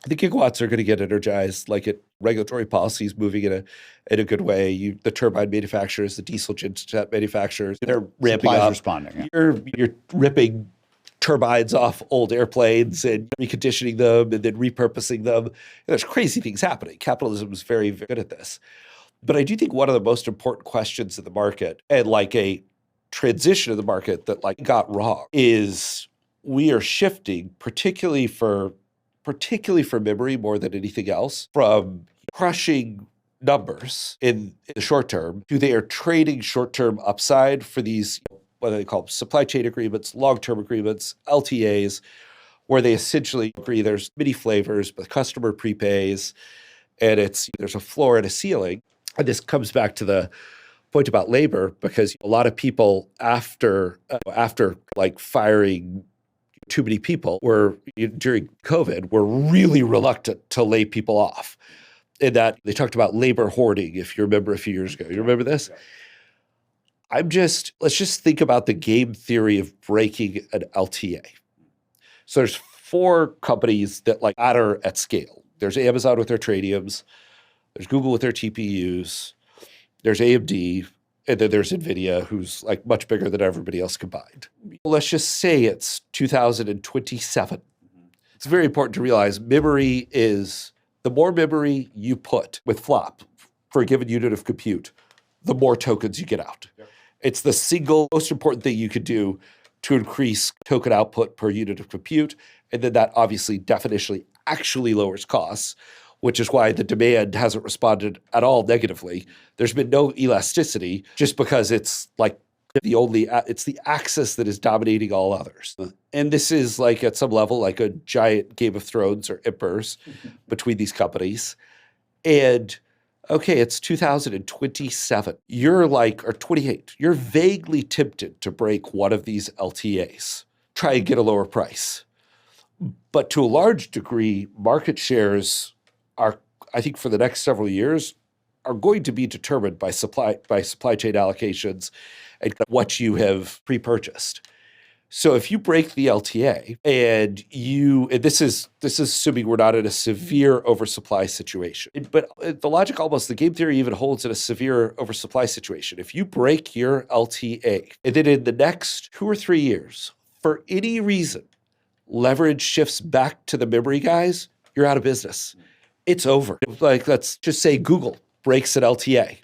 the gigawatts are going to get energized, like regulatory policies moving in a good way. The turbine manufacturers, the diesel genset manufacturers, they're ramping Supply's up. responding. Yeah. You're ripping turbines off old airplanes and reconditioning them and then repurposing them. There's crazy things happening. Capitalism is very, very good at this. But I do think one of the most important questions in the market, and like a transition of the market that like got wrong, is we are shifting, particularly for memory more than anything else, from crushing numbers in the short term to they are trading short-term upside for these, what they call supply chain agreements, long-term agreements, LTAs, where they essentially agree there's many flavors, but customer prepays, and there's a floor and a ceiling. And this comes back to the point about labor, because a lot of people after like firing too many people during COVID were really reluctant to lay people off. And that they talked about labor hoarding, if you remember a few years ago. You remember this? Let's just think about the game theory of breaking an LTA. So there's 4 companies that like matter at scale. There's Amazon with their Tritiums, there's Google with their TPUs, there's AMD, and then there's NVIDIA, who's like much bigger than everybody else combined. Let's just say it's 2027. It's very important to realize memory is, the more memory you put with flop for a given unit of compute, the more tokens you get out. Yep. It's the single most important thing you could do to increase token output per unit of compute. And then that obviously definitionally actually lowers costs, which is why the demand hasn't responded at all negatively. There's been no elasticity just because it's like it's the axis that is dominating all others. And this is like at some level like a giant Game of Thrones or Emperors between these companies. And okay, it's 2027. You're like, or 28, you're vaguely tempted to break one of these LTAs, try and get a lower price. But to a large degree, market shares are, I think for the next several years, are going to be determined by supply chain allocations and what you have pre-purchased. So if you break the LTA and this is assuming we're not in a severe oversupply situation, but the logic almost, the game theory even holds in a severe oversupply situation. If you break your LTA and then in the next 2 or 3 years, for any reason, leverage shifts back to the memory guys, you're out of business. It's over. Like, let's just say Google breaks an LTA.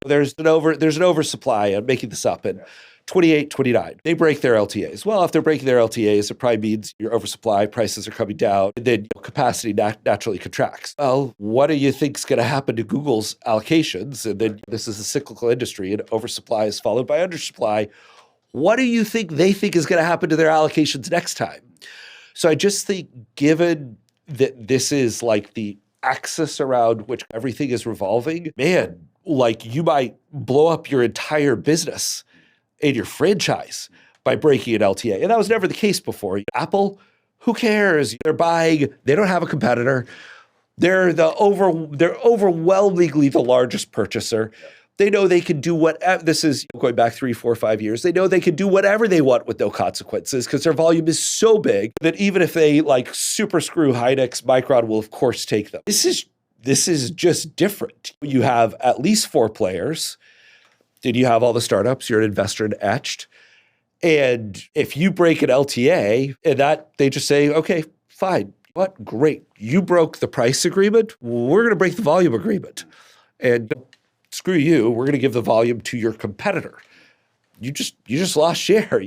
There's an oversupply. I'm making this up. And 28, 29, they break their LTAs. Well, if they're breaking their LTAs, it probably means your oversupply, prices are coming down, and then capacity naturally contracts. Well, what do you think is going to happen to Google's allocations? And then this is a cyclical industry, and oversupply is followed by undersupply. What do you think they think is going to happen to their allocations next time? So I just think, given that this is like the axis around which everything is revolving, man, like you might blow up your entire business and your franchise by breaking an LTA. And that was never the case before. Apple, who cares? They're buying, they don't have a competitor. They're overwhelmingly the largest purchaser. They know they can do whatever. This is going back 3, 4, 5 years. They know they can do whatever they want with no consequences because their volume is so big that even if they like super screw Hynix, Micron will of course take them. This is just different. You have at least 4 players. Then you have all the startups. You're an investor in Etched. And if you break an LTA and that they just say, okay, fine. What? Great. You broke the price agreement. We're going to break the volume agreement. And screw you, we're going to give the volume to your competitor. You just lost share.